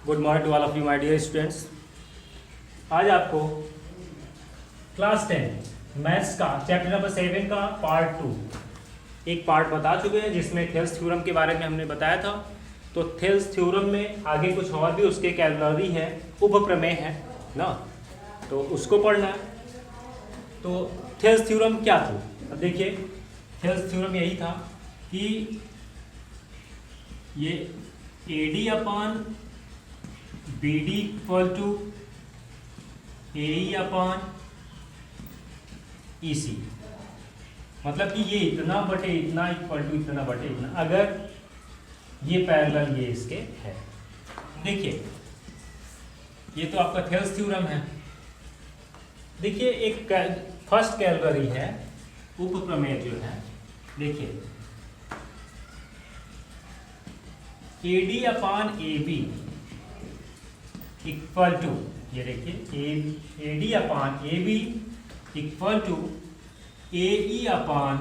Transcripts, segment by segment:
Good morning to all of you my dear students. आज आपको class 10 maths का chapter number 7 का part 2 एक पार्ट बता चुके हैं, जिसमें थेल्स थ्योरम के बारे में हमने बताया था। तो थेल्स थ्योरम में आगे कुछ और भी उसके कैलोरी है, उपप्रमेय है ना, तो उसको पढ़ना है। तो थेल्स थ्योरम क्या था? अब देखिए, थेल्स थ्योरम यही था कि ये AD upon BD equal to AE upon EC, मतलब कि ये इतना बटे इतना इक्वल टू इतना बटे इतना, अगर ये पैरेलल ये इसके है। देखिए, ये तो आपका थेल्स थ्योरम है। देखिए, एक फर्स्ट कैलोरी है उपप्रमेय जो है। देखिए, AD upon AB equal to, ये देखिए AD upon AB equal to AE upon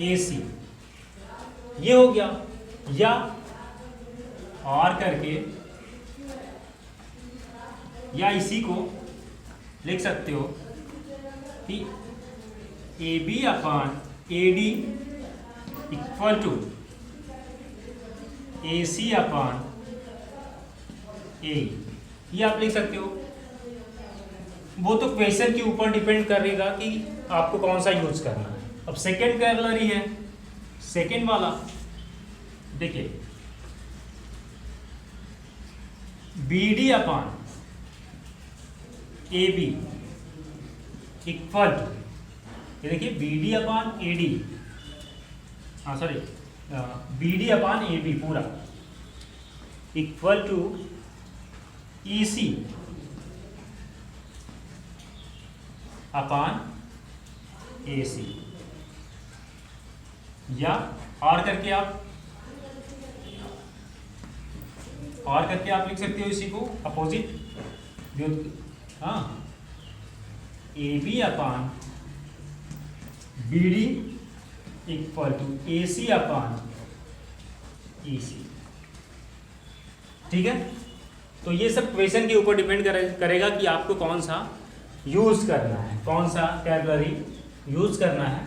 AC, ये हो गया। या और करके, या इसी को लिख सकते हो कि AB upon AD equal to AC upon AE, ये आप लिख सकते हो। वो तो क्वेश्चन के ऊपर डिपेंड करेगा कि आपको कौन सा यूज करना है। अब सेकेंड कैलोरी है, सेकेंड वाला देखिए BD upon AB equal to, ये देखिए BD upon AD, sorry BD upon AB पूरा equal to EC upon AC, या और करके आप लिख सकते हो इसी को अपोजिट, हाँ, AB upon BD equal to AC upon EC। ठीक है, तो ये सब क्वेश्चन के ऊपर डिपेंड करेगा कि आपको कौन सा यूज करना है, कौन सा कैलोरी यूज करना है।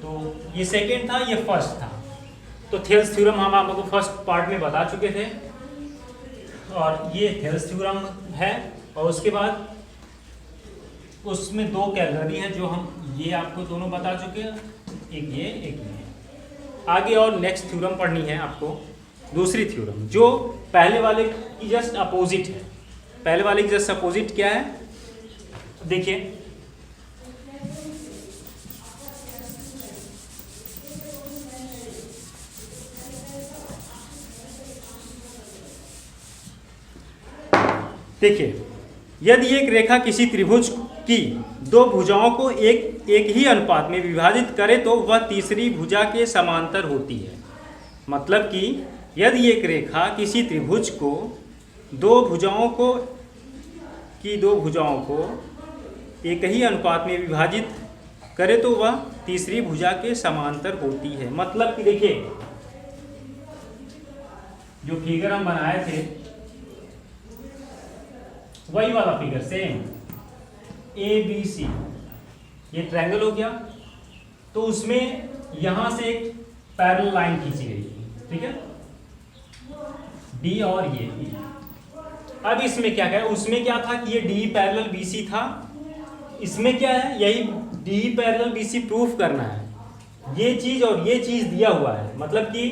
तो ये सेकेंड था, ये फर्स्ट था। तो थेल्स थ्योरम हम आपको फर्स्ट पार्ट में बता चुके थे, और ये थेल्स थ्योरम है। और उसके बाद उसमें दो कैलोरी है जो हम ये आपको दोनों बता चुके हैं, एक ये एक ये। आगे और नेक्स्ट थ्योरम पढ़नी है आपको, दूसरी थ्योरम जो पहले वाले की जस्ट अपोजिट है। पहले वाले की जस्ट अपोजिट क्या है? देखिए, यदि एक रेखा किसी त्रिभुज की दो भुजाओं को एक ही अनुपात में विभाजित करे तो वह तीसरी भुजा के समांतर होती है। मतलब कि यदि एक रेखा किसी त्रिभुज को दो भुजाओं को एक ही अनुपात में विभाजित करे तो वह तीसरी भुजा के समांतर होती है। मतलब कि देखिए, जो फिगर हम बनाए थे वही वाला फिगर सेम ABC, ये ट्रायंगल हो गया। तो उसमें यहां से एक पैरेलल लाइन खींची गई थी, ठीक है, D और ये E। अब इसमें क्या है, उसमें क्या था कि ये D पैरेलल BC था। इसमें क्या है, यही D पैरेलल BC प्रूफ करना है। ये चीज और ये चीज दिया हुआ है, मतलब कि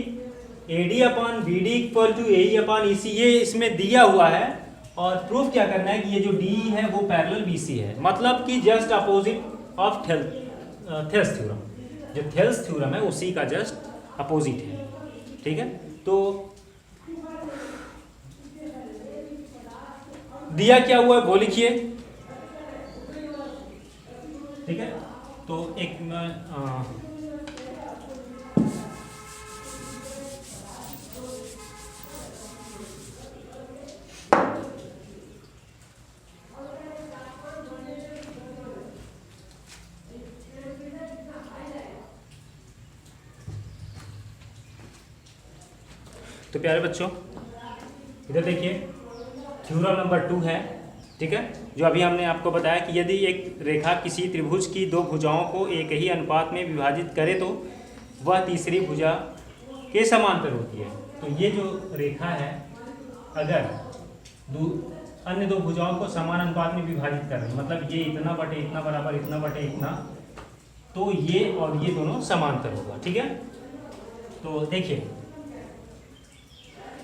AD upon BD equal to AE upon EC, ये इसमें दिया हुआ है। और प्रूफ क्या करना है कि ये जो D है वो पैरेलल BC है, मतलब कि just opposite of Thales theorem. जो थेल्स थ्योरम है उसी का जस्ट अपोजिट है। ठीक है, तो दिया क्या हुआ है वो लिखिए। ठीक है, तो एक तो प्यारे बच्चों इधर देखिए थ्योरम नंबर 2 है, ठीक है, जो अभी हमने आपको बताया कि यदि एक रेखा किसी त्रिभुज की दो भुजाओं को एक ही अनुपात में विभाजित करे तो वह तीसरी भुजा के समांतर होती है। तो ये जो रेखा है अगर अन्य दो भुजाओं को समान अनुपात में विभाजित कर रही है, मतलब ये इतना बटे इतना बराबर इतना बटे इतना, तो ये और ये दोनों समांतर होगा, ठीक है। तो देखिए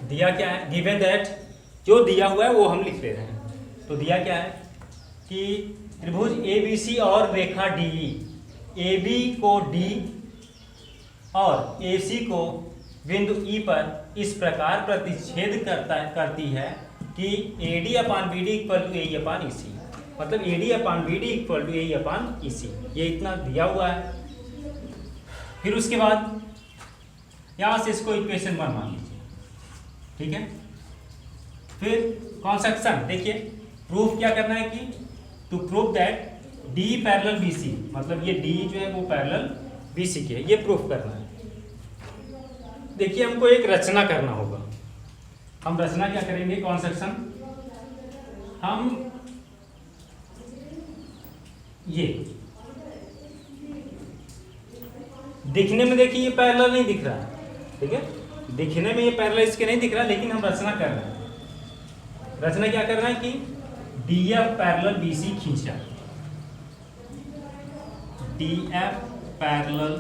दिया क्या है, गिवन दैट, जो दिया हुआ है वो हम लिख ले रहे हैं। तो दिया क्या है कि त्रिभुज ABC और रेखा DE, AB को D और AC को बिंदु E पर इस प्रकार प्रतिच्छेद करती है कि AD upon BD equal to AE upon EC, मतलब AD upon BD equal to AE upon EC, ये इतना दिया हुआ है। फिर उसके बाद यहाँ से इसको इक्वेशन 1 मान लीजिए, ठीक है। फिर कॉन्सेक्शन देखिए, प्रूफ क्या करना है कि to prove that D parallel BC, मतलब ये D जो है वो पैरेलल BC के, ये प्रूफ करना है। देखिए हमको एक रचना करना होगा, हम रचना क्या करेंगे, कॉन्सेक्शन, हम ये दिखने में देखिए ये पैरेलल नहीं दिख रहा है, ठीक है, दिखने में ये पैरेलल इसके नहीं दिख रहा, लेकिन हम रचना कर रहे हैं। रचना क्या कर रहे हैं कि DF पैरेलल BC खींचा, DF पैरेलल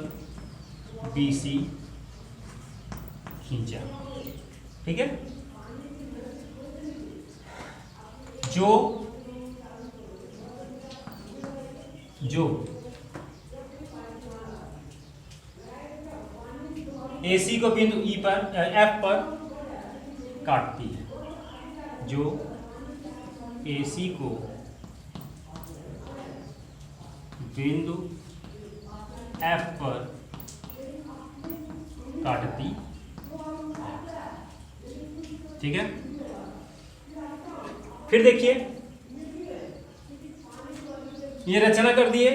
BC खींचा, ठीक है। जो AC को बिंदु E पर F पर काटती है, जो AC को बिंदु F पर काटती, ठीक है। फिर देखिए ये रचना कर दिए,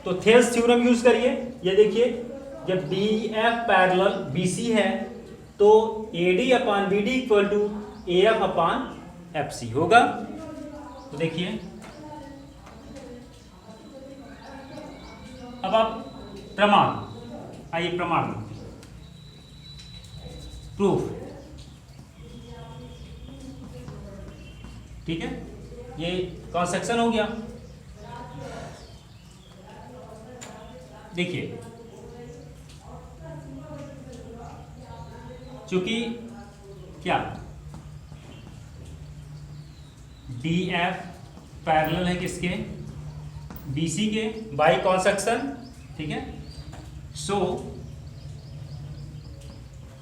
तो थेल्स थ्योरम यूज करिए। ये देखिए जब DF पैरेलल BC है तो AD upon BD equal to AF upon FC होगा। तो देखिए अब आप प्रमाण, आइए प्रमाण, प्रूफ, ठीक है, ये कॉन्सेक्शन हो गया। देखिए चूंकि क्या DF पैरेलल है किसके, BC के, बाई कॉन्सेक्शन, ठीक है। So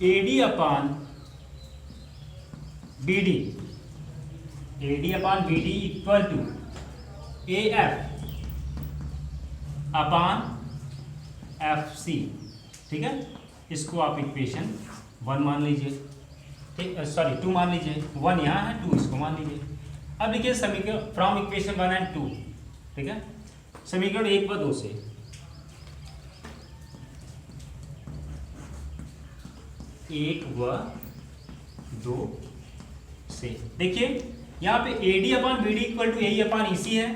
AD upon BD, AD upon BD equal to AF upon FC, ठीक है। इसको आप इक्वेशन 1 मान लीजिए, ठीक, सॉरी 2 मान लीजिए, 1 यहाँ है, 2 इसको मान लीजिए। अब देखिए समीकरण फ्रॉम इक्वेशन 1 एंड 2, ठीक है, समीकरण 1 व 2 से, एक व 2 से देखिए यहाँ पे AD upon BD equal to AE upon EC है,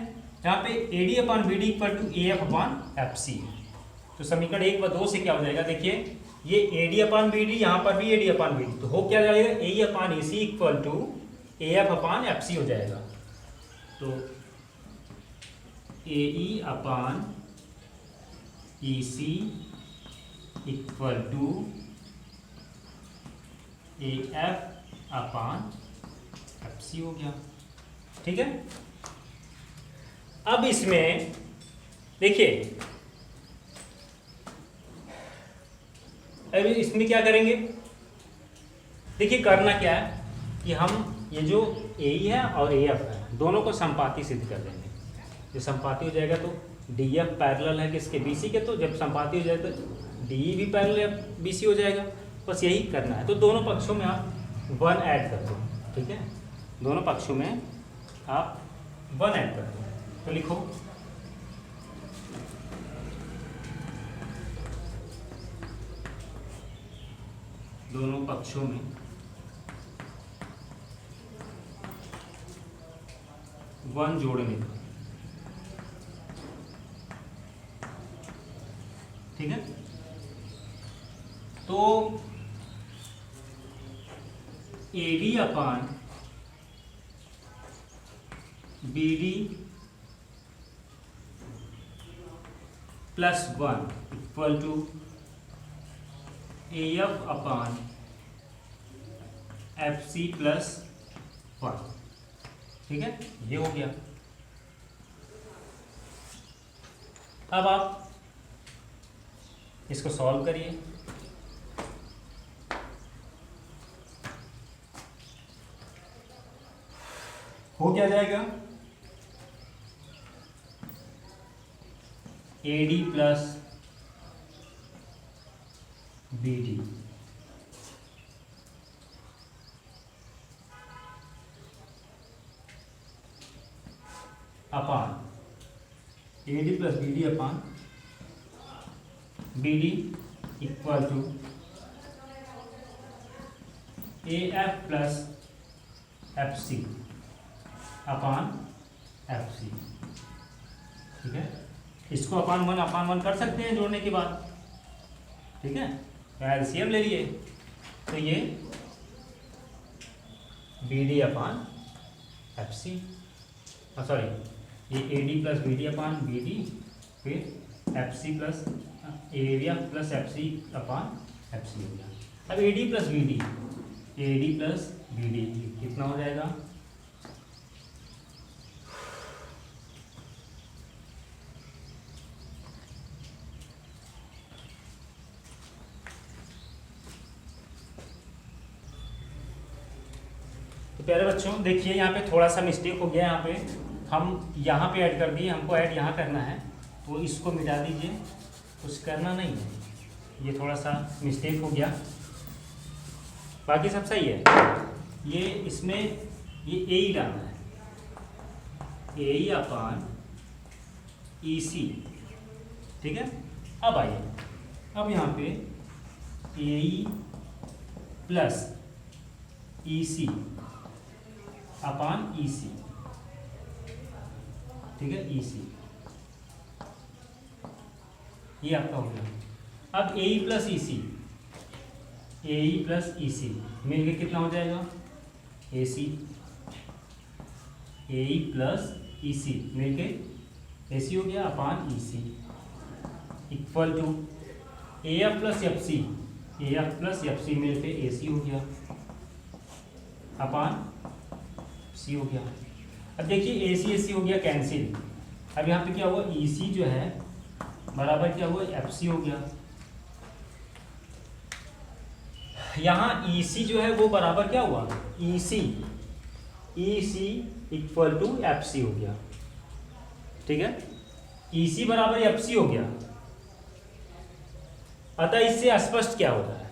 यहाँ पे AD upon BD equal to AF upon FC है। तो समीकरण 1 व 2 से क्या हो जाएगा, देखिए ये AD अपान BD, यहाँ पर भी AD अपान BD, तो हो क्या जाएगा, AE upon EC equal to AF upon FC हो जाएगा। तो AE upon EC equal to AF upon FC हो गया, ठीक है। अब इसमें देखिए, अभी इसमें क्या करेंगे, देखिए करना क्या है कि हम ये जो AE है और AF है दोनों को संपाती सिद्ध कर देंगे। जो संपाती हो जाएगा तो DF पैरेलल है किसके, BC के, तो जब संपाती हो जाए तो DE भी पैरेलल BC हो जाएगा। बस यही करना है। तो दोनों पक्षों में आप 1 ऐड कर दो, ठीक है, दोनों पक्षों में आप 1 ऐड कर दो। तो लिखो दोनों पक्षों में 1 जोड़ने का, ठीक है। तो AD upon BD plus 1 equal to AF upon FC plus 1, ठीक है। ये हो गया। अब आप इसको सॉल्व करिए। हो क्या जाएगा, AD plus BD upon AD plus BD upon BD equal to AF plus FC upon FC, ठीक है। इसको अपान 1 कर सकते हैं जोड़ने के बाद, ठीक है। एलसीएम ले लिए, तो ये BD अपान FC, सॉरी ये AD plus BD upon BD, फिर FC plus area plus FC upon FC हो गया। अब AD प्लस BD कितना हो जाएगा, तो प्यारे बच्चों देखिए यहाँ पे थोड़ा सा मिस्टेक हो गया। यहाँ पे हम यहाँ पे ऐड कर दिए, हमको ऐड यहाँ करना है, तो इसको मिटा दीजिए, कुछ करना नहीं है, ये थोड़ा सा मिस्टेक हो गया, बाकी सब सही है। ये इसमें ये ए ही डालना है, ए अपान EC, ठीक है। अब आइए, अब यहाँ पे ए प्लस EC अपान EC, ठीक है, EC ये आपका हो गया। अब AE प्लस EC मिलके कितना हो जाएगा, AC, AE प्लस EC मिलके AC हो गया upon EC equal to AF plus FC मिलके AC हो गया अपान C हो गया। अब देखिए AC हो गया कैंसिल। अब यहाँ पे क्या हुआ, EC जो है बराबर क्या हुआ, FC हो गया। यहाँ EC जो है वो बराबर क्या हुआ, EC इक्वल टू FC हो गया, ठीक है। EC बराबर FC हो गया। अतः इससे स्पष्ट क्या होता है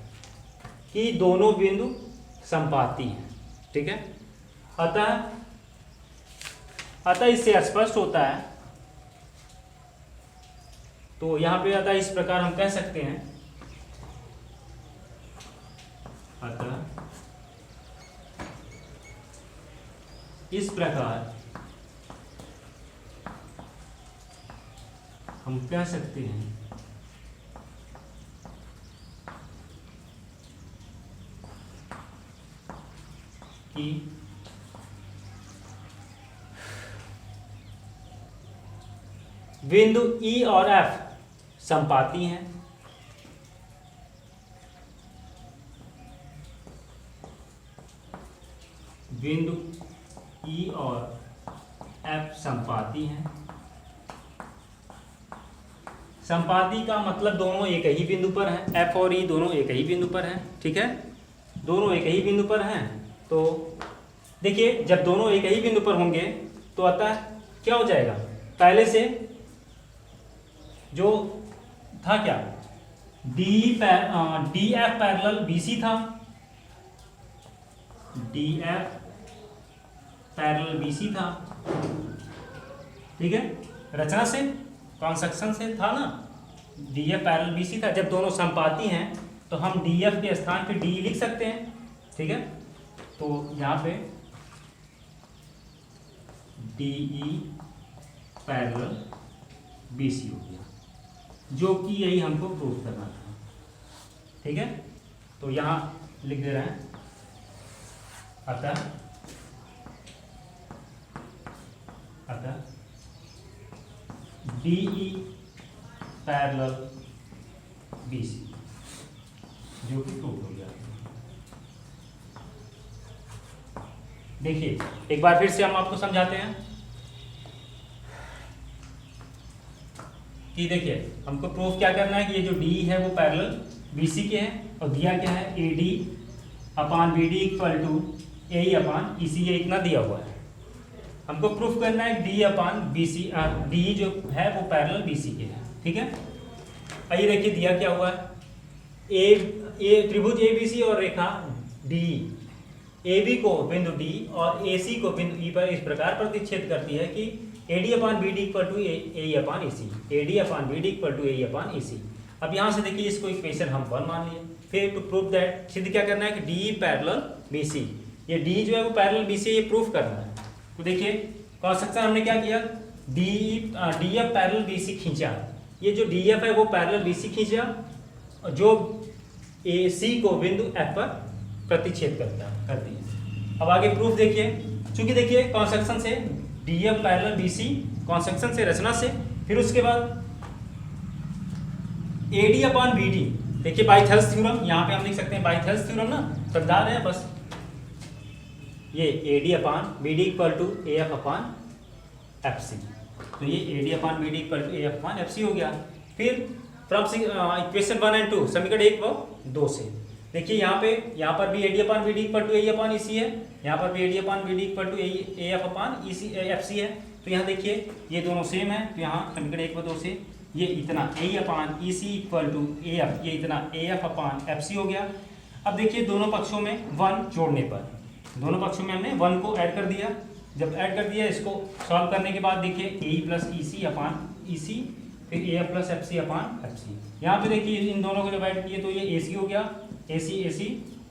कि दोनों बिंदु संपाती हैं, ठीक है। अतः इससे स्पष्ट होता है, तो यहां पे अतः इस प्रकार हम कह सकते हैं, अतः इस प्रकार हम कह सकते हैं कि बिंदु E और F संपाती हैं, बिंदु E और F संपाती हैं। संपाती का मतलब दोनों एक ही बिंदु पर हैं, F और E दोनों एक ही बिंदु पर हैं, ठीक है, दोनों एक ही बिंदु पर हैं। तो देखिए जब दोनों एक ही बिंदु पर होंगे तो अतः क्या हो जाएगा, पहले से जो था क्या, DF पैरेलल BC था, DF पैरेलल BC था, ठीक है, रचना से कंस्ट्रक्शन से था ना, DF पैरेलल BC था। जब दोनों संपाती हैं तो हम DF के स्थान पे D लिख सकते हैं, ठीक है। तो यहाँ पे DE पैरेलल BC हो गया, जो कि यही हमको प्रूव करना था। ठीक है, तो यहाँ लिख दे रहे हैं, अतः DE पैरेलल BC, जो कि प्रूव हो गया। देखिए एक बार फिर से हम आपको समझाते हैं कि देखिए हमको प्रूफ क्या करना है कि ये जो D है वो पैरेलल BC के है, और दिया क्या है AD upon BD equal to AE upon EC, ये इतना दिया हुआ है। हमको प्रूफ करना है D अपान BC, D जो है वो पैरेलल BC के है। ठीक है, आइए देखिए दिया क्या हुआ है, ए त्रिभुज ABC और रेखा DE AB को बिंदु D और AC को बिंदु E पर इस प्रकार प्रतिच्छेद करती है कि AD upon BD equal to AE upon EC, AD upon BD equal to AE upon EC। अब यहाँ से देखिए इसको इक्वेशन हम 1 मान लिए। फिर टू प्रूव दैट सिद्ध क्या करना है कि DE पैरेलल BC, ये D जो है वो पैरेलल BC, ये प्रूफ करना है। तो देखिए कंस्ट्रक्शन हमने क्या किया, DF पैरेलल BC खींचा, ये जो DF है वो पैरेलल BC खींचा, जो AC को बिंदु F पर प्रतिच्छेद करती है। अब आगे प्रूफ देखिए, चूंकि देखिए कंस्ट्रक्शन से DF पैरेलल BC, कंस्ट्रक्शन से रचना से, फिर उसके बाद AD अपान BD, देखिए बाइथेल्स थ्योरम, यहाँ पे हम लिख सकते हैं बाइथेल्स थ्योरम ना, सरदार है बस, ये AD upon BD equal to AF upon FC, तो ये AD upon BD equal to AF upon FC हो गया। फिर फ्रॉम इक्वेशन 1 और 2, समीकरण 1 व 2 से देखिए यहाँ पर भी AD upon BD equal to AE upon EC है, यहाँ पर भी AD upon BD equal to AF upon FC है। तो यहाँ देखिए ये दोनों सेम है, तो यहाँ समीकरण 1 व 2 से ये इतना AE upon EC equal to AF, ये इतना AF अपान FC हो गया। अब देखिए दोनों पक्षों में 1 जोड़ने पर, दोनों पक्षों में हमने 1 को ऐड कर दिया। जब ऐड कर दिया इसको सॉल्व करने के बाद देखिए AE प्लस EC अपान EC, फिर AF plus FC upon FC। यहाँ पे देखिए इन दोनों को डिवाइड किए तो ये AC हो गया, AC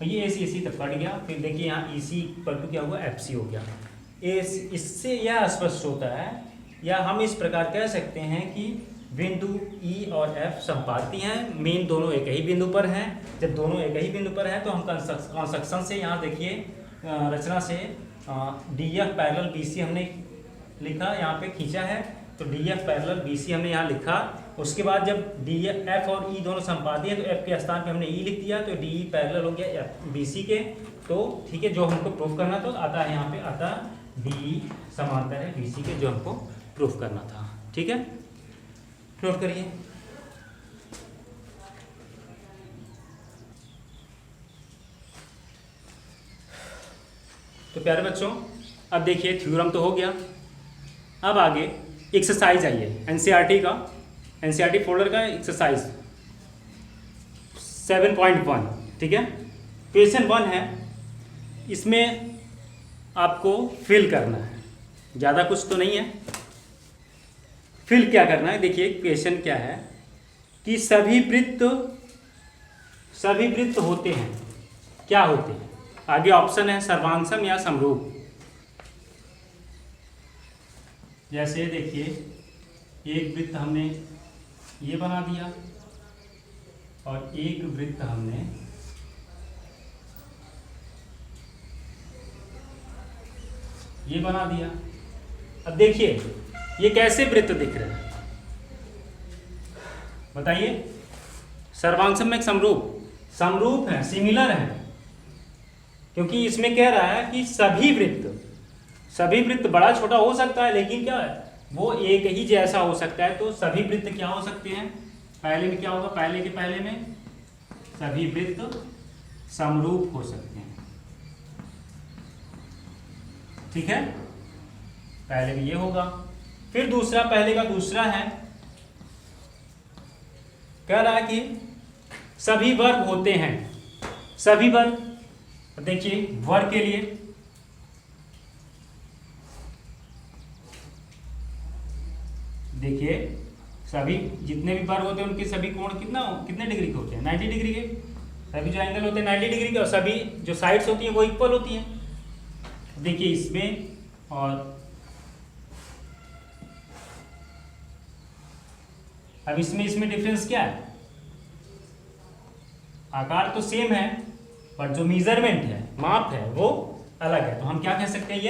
और ये AC तक कट गया। फिर देखिए यहाँ EC इक्वल टू क्या हुआ, FC हो गया। इससे यह स्पष्ट होता है, या हम इस प्रकार कह सकते हैं कि बिंदु E और F समपाती हैं, मेन दोनों एक ही बिंदु पर हैं। जब दोनों एक ही बिंदु पर हैं तो हम कंस्ट्रक्शन से यहाँ देखिए रचना से DF पैरेलल BC हमने लिखा, यहाँ पे खींचा है, तो DF पैरेलल BC हमने यहाँ लिखा। उसके बाद जब DF और E दोनों समपाती हैं तो F के स्थान पे हमने E लिख दिया, तो DE पैरेलल हो गया BC के। तो ठीक है, जो हमको प्रूफ करना तो आता है यहाँ पे, अतः DE समांतर है BC के, जो हमको प्रूफ करना था। ठीक है, नोट करिए। तो प्यारे बच्चों अब देखिए थ्योरम तो हो गया, अब आगे एक्सरसाइज आइए एनसीईआरटी का, एनसीईआरटी फोल्डर का एक्सरसाइज 7.1। ठीक है, क्वेश्चन 1 है, इसमें आपको फिल करना है, ज़्यादा कुछ तो नहीं है। फिल क्या करना है, देखिए क्वेश्चन क्या है कि सभी वृत्त होते हैं, क्या होते हैं, आगे ऑप्शन है सर्वांगसम या समरूप। जैसे देखिए एक वृत्त हमने ये बना दिया और एक वृत्त हमने ये बना दिया। अब देखिए ये कैसे वृत्त दिख रहे हैं, बताइए। सर्वांगसम में समरूप है, सिमिलर है, क्योंकि इसमें कह रहा है कि सभी वृत्त बड़ा छोटा हो सकता है, लेकिन क्या है वो एक ही जैसा हो सकता है। तो सभी वृत्त क्या हो सकते हैं, पहले में क्या होगा, पहले में सभी वृत्त समरूप हो सकते हैं। ठीक है, पहले में ये होगा। फिर दूसरा, पहले का दूसरा है, कह रहा है कि सभी वर्ग होते हैं, सभी वर्ग। देखिए वर्ग के लिए देखिए सभी जितने भी वर्ग होते हैं उनके सभी कोण कितने डिग्री के होते हैं, 90 डिग्री के। सभी जो एंगल होते हैं 90 डिग्री के, और सभी जो साइड्स होती हैं वो इक्वल होती हैं। देखिए इसमें और अब इसमें डिफरेंस क्या है? आकार तो सेम है, पर जो मेजरमेंट है, माप है, वो अलग है। तो हम क्या कह सकते हैं,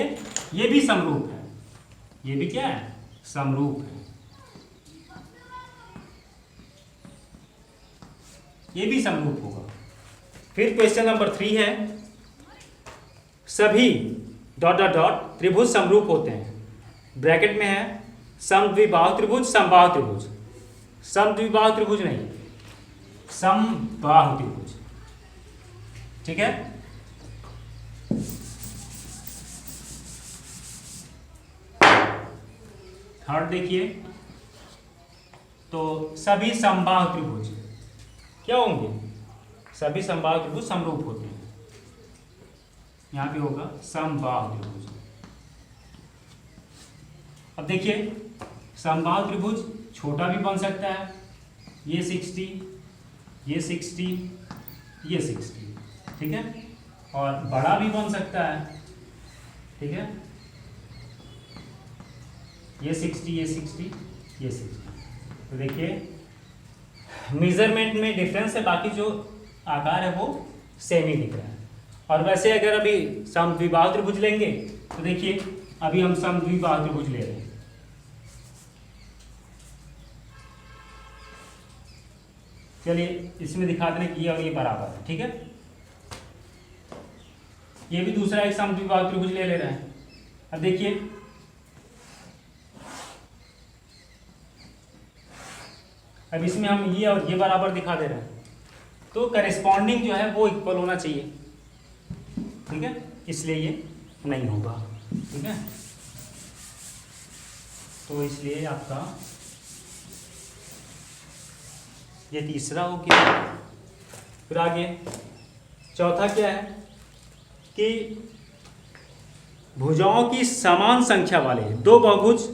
ये भी समरूप है। ये भी क्या है? समरूप है। ये भी समरूप होगा। फिर क्वेश्चन नंबर 3 है, सभी ... त्रिभुज समरूप होते हैं। ब्रैकेट में है समद्विबाहु त्रिभुज, समबाहु त्रिभुज। समद्विबाहु त्रिभुज नहीं, समबाहु त्रिभुज। ठीक है। थर्ड देखिए, तो सभी समबाहु त्रिभुज क्या होंगे? सभी समबाहु त्रिभुज समरूप होते हैं। यहां पे होगा समबाहु त्रिभुज। अब देखिए, समबाहु त्रिभुज छोटा भी बन सकता है, ये 60, ये 60, ये 60, ठीक है, और बड़ा भी बन सकता है, ठीक है, ये 60, ये 60, ये 60। तो देखिए मेजरमेंट में डिफरेंस है, बाकी जो आकार है वो सेम ही दिख रहा है। और वैसे अगर अभी समद्विबाहु त्रिभुज लेंगे तो देखिए अभी हम समद्विबाहु त्रिभुज ले रहे हैं। चलिए इसमें दिखा दें कि ये और ये बराबर है, ठीक है। ये भी दूसरा एक समद्विबाहु त्रिभुज ले रहे हैं। अब देखिए अब इसमें हम ये और ये बराबर दिखा दे रहे हैं, तो करेस्पॉन्डिंग जो है वो इक्वल होना चाहिए, ठीक है, इसलिए ये नहीं होगा, ठीक है। तो इसलिए आपका ये तीसरा हो गया। फिर आगे चौथा क्या है कि भुजाओं की समान संख्या वाले दो बहुभुज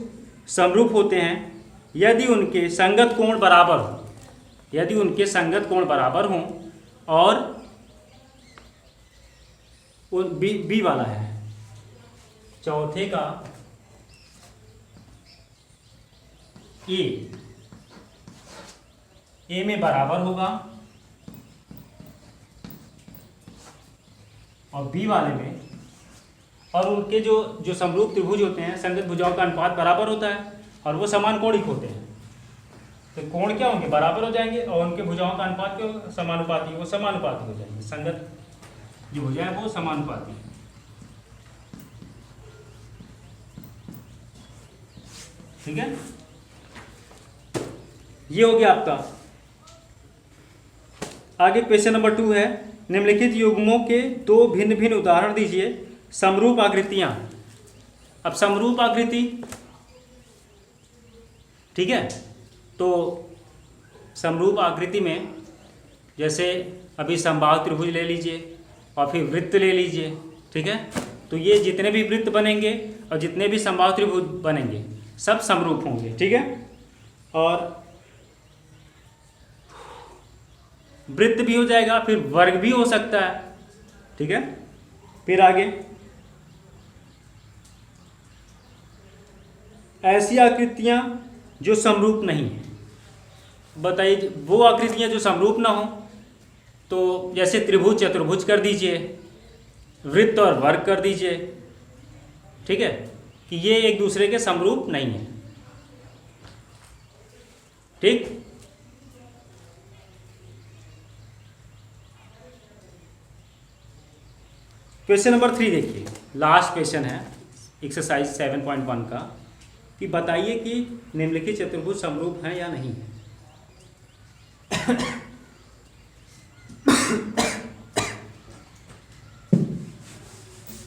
समरूप होते हैं यदि उनके संगत कोण बराबर हो, यदि उनके संगत कोण बराबर हों और बी वाला है, चौथे का ए में बराबर होगा और बी वाले में, और उनके जो समरूप त्रिभुज होते हैं संगत भुजाओं का अनुपात बराबर होता है और वो समान कोणिक होते हैं। तो कोण क्या होंगे? बराबर हो जाएंगे, और उनके भुजाओं का अनुपात क्यों समानुपाती, वो समानुपाती हो जाएंगे। संगत जो भुजा है वो समानुपाती है, ठीक है। ये हो गया आपका। आगे क्वेश्चन नंबर 2 है, निम्नलिखित युग्मों के दो भिन्न भिन्न उदाहरण दीजिए। समरूप आकृतियां। अब समरूप आकृति, ठीक है, तो समरूप आकृति में जैसे अभी समबाहु त्रिभुज ले लीजिए और फिर वृत्त ले लीजिए, ठीक है। तो ये जितने भी वृत्त बनेंगे और जितने भी समबाहु त्रिभुज बनेंगे सब समरूप होंगे, ठीक है। और वृत्त भी हो जाएगा, फिर वर्ग भी हो सकता है, ठीक है। फिर आगे ऐसी आकृतियां जो समरूप नहीं है, बताइए वो आकृतियां जो समरूप ना हो। तो जैसे त्रिभुज चतुर्भुज कर दीजिए, वृत्त और वर्ग कर दीजिए, ठीक है, कि ये एक दूसरे के समरूप नहीं है, ठीक। क्वेश्चन नंबर 3 देखिए, लास्ट क्वेश्चन है एक्सरसाइज 7.1 का, कि बताइए कि निम्नलिखित चतुर्भुज समरूप हैं या नहीं है।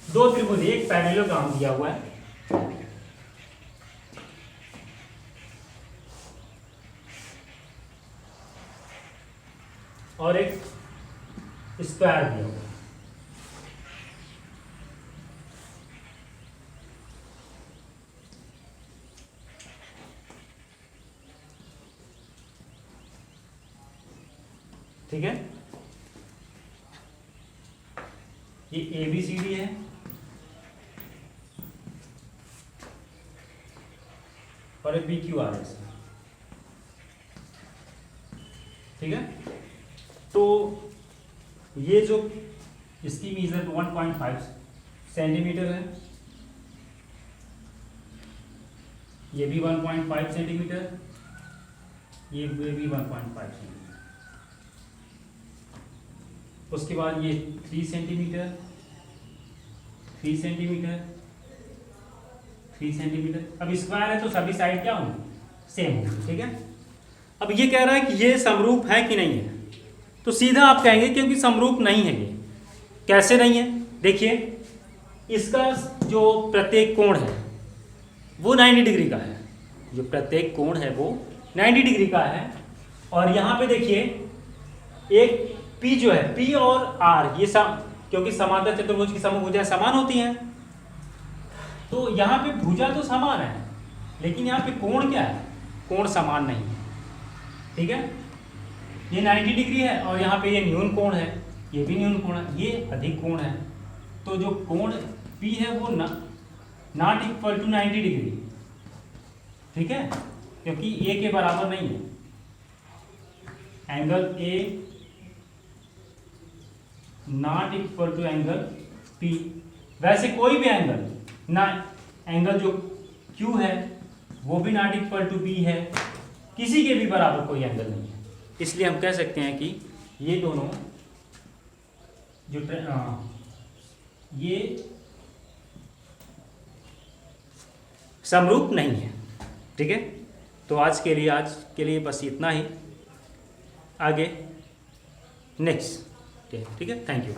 दो त्रिभुज, एक पैरेललोग्राम दिया हुआ है और एक स्क्वायर दिया हुआ है, ठीक है। ये ABCD है और एक BQRS है, ठीक है। तो ये जो इसकी मीजर 1.5 सेंटीमीटर है, ये भी 1.5 सेंटीमीटर, ये भी 1.5 सेंटीमीटर। उसके बाद ये 3 सेंटीमीटर, 3 सेंटीमीटर, 3 सेंटीमीटर। अब स्क्वायर है तो सभी साइड क्या होंगी, सेम होंगी, ठीक है। अब ये कह रहा है कि ये समरूप है कि नहीं है, तो सीधा आप कहेंगे क्योंकि समरूप नहीं है ये। कैसे नहीं है, देखिए इसका जो प्रत्येक कोण है वो 90 डिग्री का है, जो प्रत्येक कोण है वो 90 डिग्री का है। और यहाँ पे देखिए एक P जो है, P और R ये क्योंकि समांतर चतुर्भुज की समभुजाएं समान होती हैं, तो यहाँ पे भुजा तो समान है लेकिन यहाँ पे कोण क्या है, कोण समान नहीं है, ठीक है। ये 90 डिग्री है और यहाँ पे ये न्यून कोण है, ये भी न्यून कोण है, ये अधिक कोण है। तो जो कोण P है वो नॉट इक्वल टू 90 डिग्री, ठीक है, क्योंकि A के बराबर नहीं है। Angle A not equal to angle P। वैसे कोई भी एंगल ना, एंगल जो Q है वो भी नॉट इक्वल टू B है, किसी के भी बराबर कोई एंगल नहीं है। इसलिए हम कह सकते हैं कि ये दोनों जो ये समरूप नहीं है, ठीक है। तो आज के लिए बस इतना ही, आगे नेक्स्ट, ठीक है। Thank you.